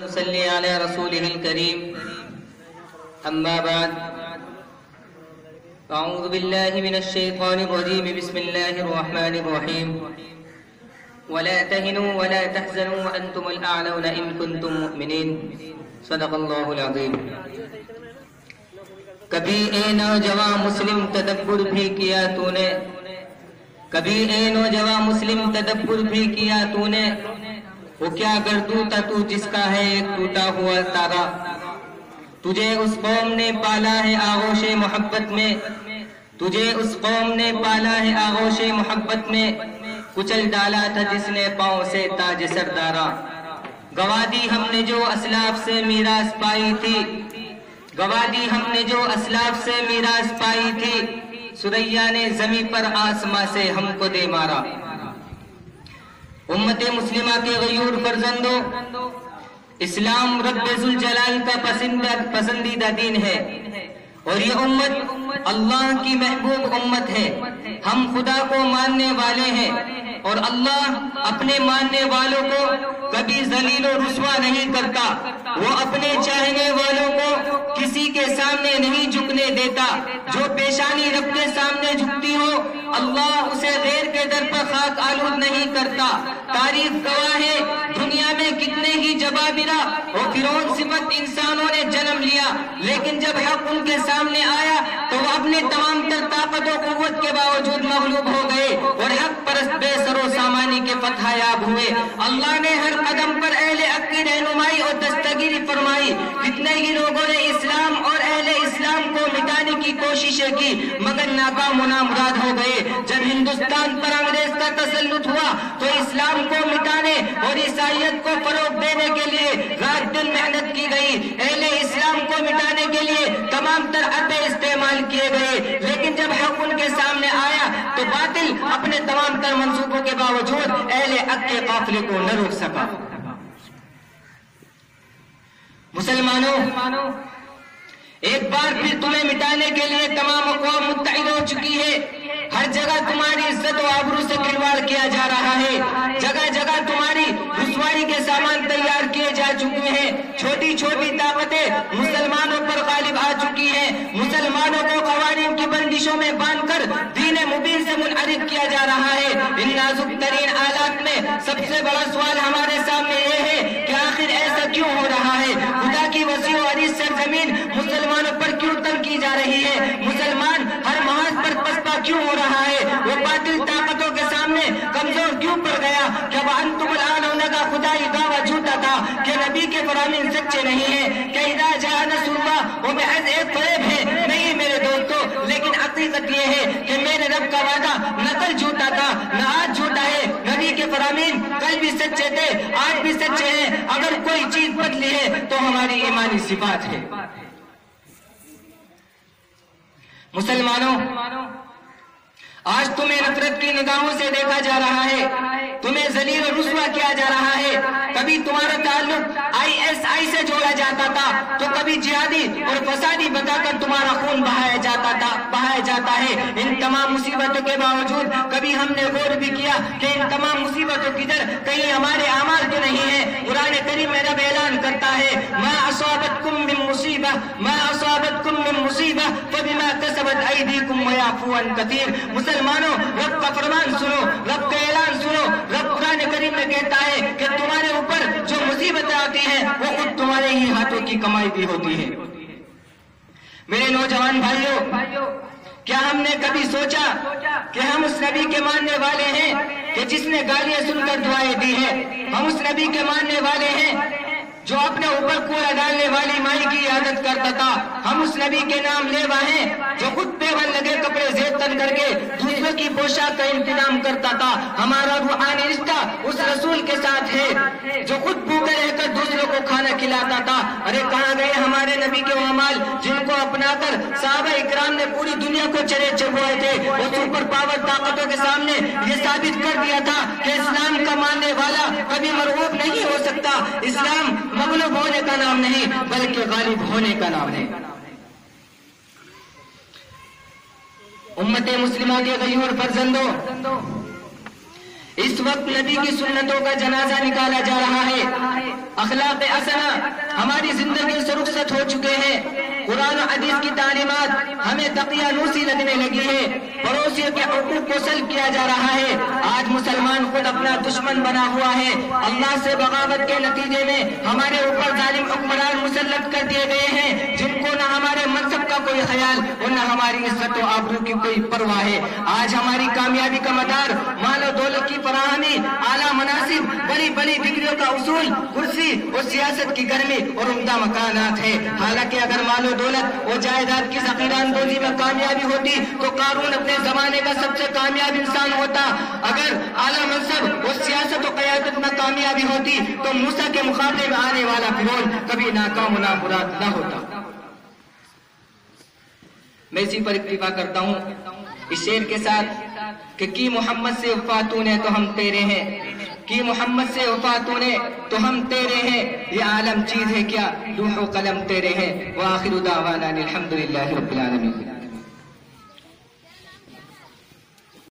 نصلي على رسوله الكريم أما بعد أعوذ بالله من الشيطان الرجيم بسم الله الرحمن الرحيم ولا تهنوا ولا تحزنوا وأنتم الأعلون إن كنتم مؤمنين صدق الله العظيم. کبھی اے نوجوان مسلم تدبر بھی کیا تو نے، کبھی اے نوجوان مسلم تدبر بھی کیا تو نے، وہ کیا گردو تھا تو جس کا ہے ایک ٹوٹا ہوا تارا. تجھے اس قوم نے پالا ہے آغوش محبت میں، تجھے اس قوم نے پالا ہے آغوش محبت میں، کچل ڈالا تھا جس نے پاؤں سے تاج سردارا. گوا دی ہم نے جو اسلاف سے میراث پائی تھی، گوا دی ہم نے جو اسلاف سے میراث پائی تھی، سریا نے زمیں پر آسماں سے ہم کو دے مارا. امت مسلمہ کے غیور فرزندوں، اسلام رب ذوالجلال کا پسندیدہ دین ہے، اور یہ امت اللہ کی محبوب امت ہے. ہم خدا کو ماننے والے ہیں، اور اللہ اپنے ماننے والوں کو کبھی ذلیل و رسوا نہیں کرتا. وہ اپنے چاہنے والوں کو کسی کے سامنے نہیں جھکنے دیتا. جو پیشانی رب کے سامنے جھکتی ہو، اللہ اسے غیر کے در پر خاک آلود نہیں کرتا. تاریخ گواہ ہے، دنیا میں کتنے ہی جبابرہ اور فرعون صفت انسانوں نے جنم لیا، لیکن جب حق ان کے سامنے آیا تو وہ اپنے تمام تر طاقت و قوت کے باوجود مغلوب ہو گئے اور حق پرست بے سر و سامانی کے فتح یاب ہوئے. اللہ نے ہر قدم پر اہل حق کی رہنمائی اور دستگیری فرمائی. کتنے ہی لوگوں نے اسلام اور اہل اسلام کو مٹانے کی کوششیں کی، مگر ناکام و نامراد ہو گئے. جب ہندوستان پر انگریز کا تسلط ہوا تو اسلام کو مٹانے اور عیسائیت کو فروغ دینے کے لیے رات دن محنت کی گئی. اہل اسلام کو مٹانے کے لیے تمام تر حربے استعمال کیے گئے، لیکن جب حق ان کے سامنے آیا تو باطل اپنے تمام تر منصوبوں کے باوجود اہل حق کے قافلے کو نہ روک سکا. مسلمانوں، ایک بار پھر تمہیں مٹانے کے لیے تمام اقوام متحد ہو چکی ہے. ہر جگہ تمہاری عزت و آبرو سے کھلواڑ کیا جا رہا ہے. جگہ جگہ تمہاری رسوائی کے سامان تیار کیے جا چکے ہیں. چھوٹی چھوٹی طاقتیں مسلمانوں پر غالب آ چکی ہیں. مسلمانوں کو قوانین کی بندشوں میں باندھ کر دین مبین سے منحرف کیا جا رہا ہے. ان نازک ترین حالات میں سب سے بڑا سوال ہمارے سامنے یہ ہے کہ آخر ایسا کیوں ہو رہا ہے؟ خدا کی وسیع و عریض سرزمین مسلمانوں پر کیوں تنگ کی جا رہی ہے؟ مسلمان ہر محاذ پر پسپا کیوں ہو رہا ہے؟ وہ باطل طاقتوں کے سامنے کمزور کیوں پڑ گیا؟ کیا وَأَنْتُمُ الْأَعْلَوْنَ کا خدائی دعویٰ جھوٹا تھا؟ کہ نبی کے فرامین سچے نہیں ہیں؟ کہ اِذَا جَاءَ نَصْرُ اللَّهِ وہ محض ایک فریب ہے؟ نہیں میرے دوستو، لیکن حقیقت یہ ہے کہ میرے رب کا وعدہ نہ کل جھوٹا تھا نہ آج جھوٹا ہے. نبی کے فرامین کل بھی سچے تھے، آج بھی سچے ہیں. اگر کوئی چیز بدلی ہے تو ہماری ایمانی صفات ہے. مسلمانوں، آج تمہیں نفرت کی نگاہوں سے دیکھا جا رہا ہے، تمہیں ذلیل و رسوا کیا جا رہا ہے. کبھی تمہارا تعلق ISI سے جوڑا جاتا تھا تو کبھی جہادی اور فسادی بتا کر تمہارا خون بہایا جاتا ہے. ان تمام مصیبتوں کے باوجود کبھی ہم نے غور بھی کیا کہ ان تمام مصیبتوں کی در کہیں ہمارے اعمال تو نہیں ہے. قرآن کریم میں رب اعلان کرتا ہے ما اصابتکم من مصیبہ فبما کسبت ایدیکم ویعفو عن کثیر. مسلمانوں، رب کا فرمان سنو، رب کا اعلان سنو. رب قرآن کریم میں کہتا ہے کہ تمہارے اوپر جو مصیبتیں آتی ہیں وہ خود تمہارے ہی ہاتھوں کی کمائی بھی ہوتی ہے. میرے نوجوان بھائیوں، کیا ہم نے کبھی سوچا کہ ہم اس نبی کے ماننے والے ہیں کہ جس نے گالیاں سن کر دعائیں دی ہیں؟ ہم اس نبی کے ماننے والے ہیں جو اپنے اوپر کوڑا ڈالنے والی مائی کی عادت کرتا تھا. ہم اس نبی کے نام لیوا ہیں جو خود پیون لگے کپڑے زیب تن کر کے دوسروں کی پوشاک کا انتظام کرتا تھا. ہمارا روحانی رشتہ اس رسول کے ساتھ ہے جو خود بھوکے رہ کر دوسروں کو کھانا کھلاتا تھا. ارے کہاں گئے ہمارے نبی کے اعمال جن کو اپنا کر صحابہ اکرام نے پوری دنیا کو چرے چبوئے تھے؟ وہ سپر پاور طاقتوں کے سامنے یہ ثابت کر دیا تھا کہ اسلام کا ماننے والا کبھی مرغوب نہیں ہو سکتا. اسلام مغلوب ہونے کا نام نہیں بلکہ غالب ہونے کا نام ہے. امت مسلمہ کے غیور فرزندوں، اس وقت نبی کی سنتوں کا جنازہ نکالا جا رہا ہے. اخلاق حسنہ ہماری زندگی سے رخصت ہو چکے ہیں. قرآن و حدیث کی تعلیمات ہمیں دقیانوسی لگنے لگی ہے. پڑوسیوں کے حقوق کو سلب کیا جا رہا ہے. آج مسلمان خود اپنا دشمن بنا ہوا ہے. اللہ سے بغاوت کے نتیجے میں ہمارے اوپر ظالم حکمران مسلط کر دیے گئے ہیں جن کو نہ ہمارے منصب کا کوئی خیال اور نہ ہماری عزت و آبرو کی کوئی پرواہ ہے. آج ہماری کامیابی کا مدار مال و دولت کی فراہمی، اعلیٰ مناصب، بڑی بڑی ڈگریوں کا اصول، کرسی اور سیاست کی گرمی اور عمدہ مکانات ہے. حالانکہ اگر مال و دولت اور جائیداد کی ذخیرہ اندوزی میں کامیابی ہوتی تو قارون اپنے زمانے کا سب سے کامیاب انسان ہوتا. اگر اعلیٰ منصب اور سیاست و قیادت میں کامیابی ہوتی تو موسیٰ کے مقابلے میں آنے والا فرعون کبھی ناکام و نامراد نہ ہوتا. میں اسی پر اکتفا کرتا ہوں اس شعر کے ساتھ کہ کی محمد سے وفاتوں نے تو ہم تیرے ہیں، کی محمد سے وفاتوں نے تو ہم تیرے ہیں. یہ عالم چیز ہے کیا، لوح و قلم تیرے ہیں. وآخر دعوانا الحمدللہ رب العالمین.